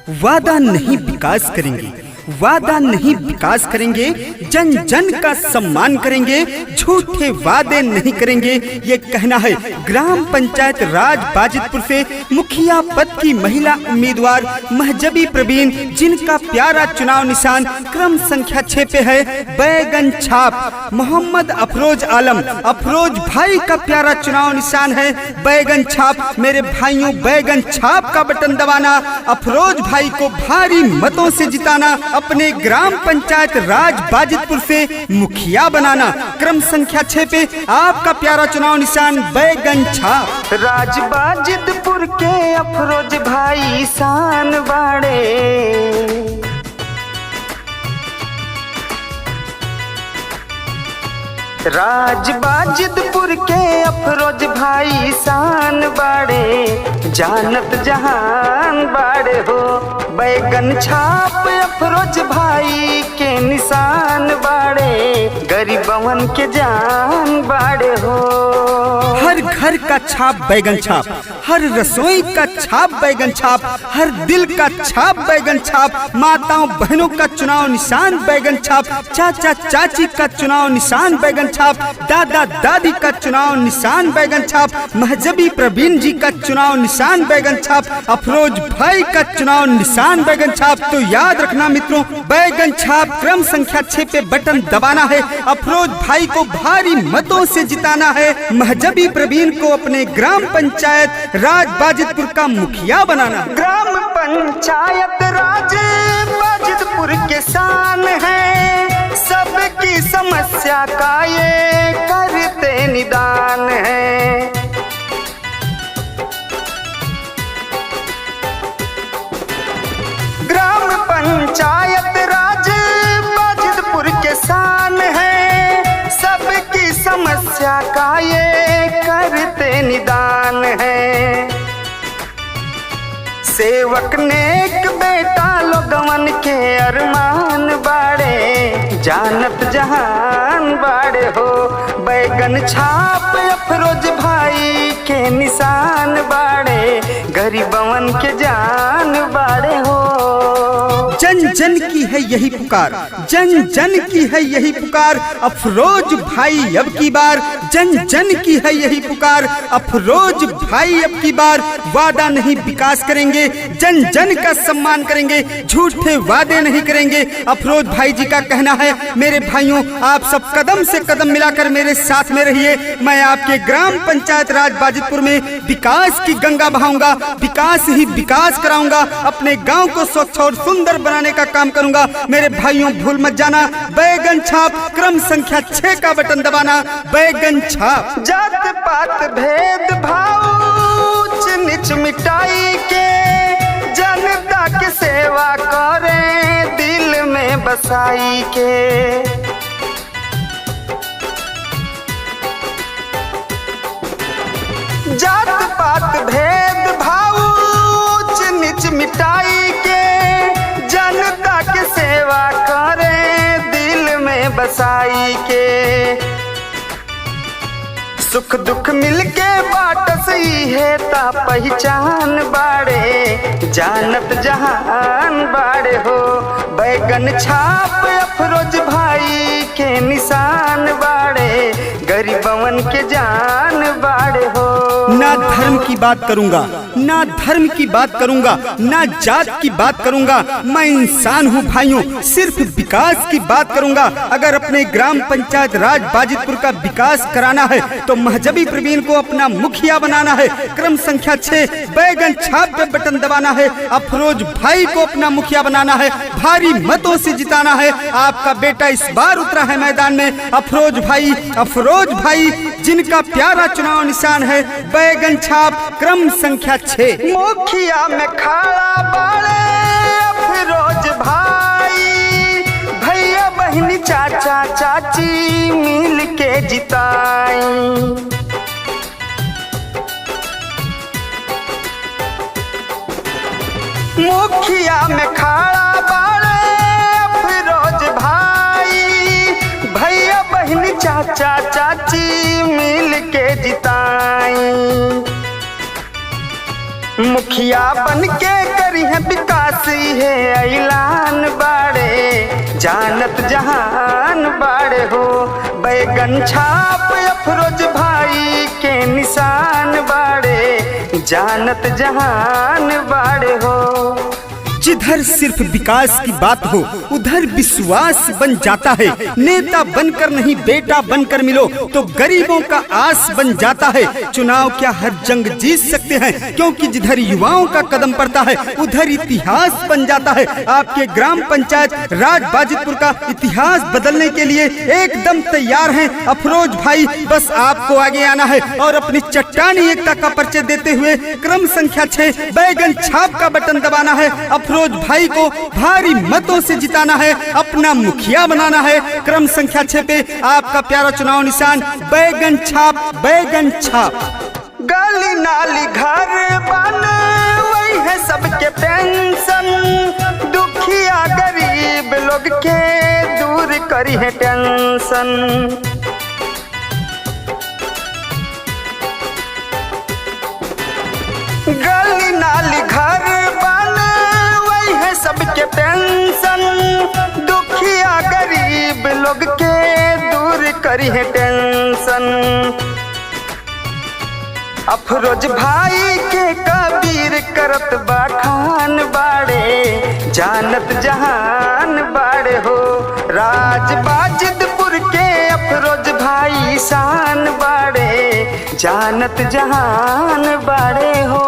वादा नहीं विकास करेंगे, वादा नहीं विकास करेंगे, जन जन का सम्मान करेंगे, झूठे वादे नहीं करेंगे। ये कहना है ग्राम पंचायत राज बाजितपुर से मुखिया पद की महिला उम्मीदवार महजबी प्रवीण, जिनका प्यारा चुनाव निशान क्रम संख्या 6 पे है बैगन छाप। मोहम्मद अफरोज आलम, अफरोज भाई का प्यारा चुनाव निशान है बैगन छाप। मेरे भाइयों, बैगन छाप का बटन दबाना, अफरोज भाई को भारी मतों से जिताना, अपने ग्राम पंचायत राज बाजितपुर से मुखिया बनाना। क्रम संख्या 6 पे आपका प्यारा चुनाव निशान बैगन छाप। राज बाजितपुर के अफरोज भाई शान बाड़े, राज बाजितपुर के अफरोज भाई शान बाड़े, जानत जहान बाड़े हो। बैगन छाप अफरोज भाई के निशान बाड़े, गरीबवन के जान बाड़े हो। हर घर का छाप बैगन छाप, हर रसोई का छाप बैगन छाप, हर दिल का छाप बैगन छाप। माताओं बहनों का चुनाव निशान बैगन छाप, चाचा चाची का चुनाव निशान बैगन छाप, दादा दादी का चुनाव निशान बैगन छाप, महजबी प्रवीण जी का चुनाव निशान बैगन छाप, अफरोज भाई का चुनाव निशान बैगन छाप। तो याद रखना मित्रों, बैगन छाप क्रम संख्या 6 पे बटन दबाना है, अफरोज भाई को भारी मतों से जिताना है, महजबी प्रवीण को अपने ग्राम पंचायत राज बाजितपुर का मुखिया बनाना। ग्राम पंचायत राज बाजितपुर के शान है, सबकी समस्या का ये करते निदान है। ग्राम पंचायत राज बाजितपुर के शान है, सबकी समस्या का ये करते निदान है। सेवक नेक बेटा लोगवन के अरमान बाड़े, जानत जहान बाड़े हो। बैगन छाप अफरोज भाई के निशान बाड़े, गरीबवन के जान बाड़े हो। जन जन की है यही पुकार, जन जन की है यही पुकार, अफरोज भाई अब की बार। जन जन की है यही पुकार, अफरोज भाई अब की बार। वादा नहीं विकास करेंगे, जन जन का सम्मान करेंगे, झूठे वादे नहीं करेंगे। अफरोज भाई जी का कहना है मेरे भाइयों, आप सब कदम से कदम मिलाकर मेरे साथ में रहिए। मैं आपके ग्राम पंचायत राज बाजितपुर में विकास की गंगा बहाऊंगा, विकास ही विकास कराऊंगा, अपने गाँव को स्वच्छ और सुंदर बनाने का काम करूंगा। मेरे भाइयों, भूल मत जाना, बैगन छाप क्रम संख्या 6 का बटन दबाना, बैगन छाप। जात पात भेद भाव ऊंच नीच मिटाई के, जनता की सेवा करें दिल में बसाई के। जात पात भेद भाव ऊंच नीच मिटाई के, जनता की सेवा करें दिल में बसाई के। सुख दुख मिलके बाटस ही है ता पहचान बाड़े, जानत जहान बाड़े हो। बैगन छाप अफरोज भाई के निशान बाड़े, गरीबवन के जान बाड़े हो। ना धर्म की बात करूंगा, ना धर्म की बात करूंगा, ना जात की बात करूंगा, मैं इंसान हूं भाइयों, सिर्फ विकास की बात करूंगा। अगर अपने ग्राम पंचायत राज बाजितपुर का विकास कराना है तो महजबी प्रवीण को अपना मुखिया बनाना है। क्रम संख्या 6 बैगन छाप पे बटन दबाना है, अफरोज भाई को अपना मुखिया बनाना है, भारी मतों से जिताना है। आपका बेटा इस बार उतरा है मैदान में, अफरोज भाई, अफरोज भाई जिनका प्यारा चुनाव निशान है बैगन छाप क्रम संख्या 6। मुखिया में खड़ा बाड़े अफरोज भाई, भैया बहनी चाचा चाची मिल के जिताई। मुखिया में खड़ा बाड़े अफरोज भाई, भैया बहनी चाचा चाची मिल के जिताई। मुखिया बन के करी है विकास है ऐलान बाड़े, जानत जहान बाड़े हो। बैगन छाप अफरोज भाई के निशान बाड़े, जानत जहान बाड़े हो। जिधर सिर्फ विकास की बात हो उधर विश्वास बन जाता है। नेता बनकर नहीं बेटा बनकर मिलो तो गरीबों का आस बन जाता है। चुनाव क्या हर जंग जीत सकते हैं, क्योंकि जिधर युवाओं का कदम पड़ता है उधर इतिहास बन जाता है। आपके ग्राम पंचायत राज बाजितपुर का इतिहास बदलने के लिए एकदम तैयार हैं अफरोज भाई। बस आपको आगे आना है और अपनी चट्टानी एकता का परिचय देते हुए क्रम संख्या 6 बैगन छाप का बटन दबाना है। अफरोज भाई को भारी मतों से जिताना है, अपना मुखिया बनाना है। क्रम संख्या 6 पे आपका प्यारा चुनाव निशान बैगन छाप, बैगन छाप। गली नाली घर बन वही है सबके पेंशन, दुखिया गरीब लोग के दूर करी है टेंशन। गली नाली घर बन वही है सबके पेंशन, दुखिया गरीब लोग के दूर करी है टेंशन। अफरोज भाई के कबीर करत बखान बाड़े, जानत जहान बाड़े हो। राज बाजितपुर के अफरोज भाई शान बाड़े, जानत जहान बाड़े हो।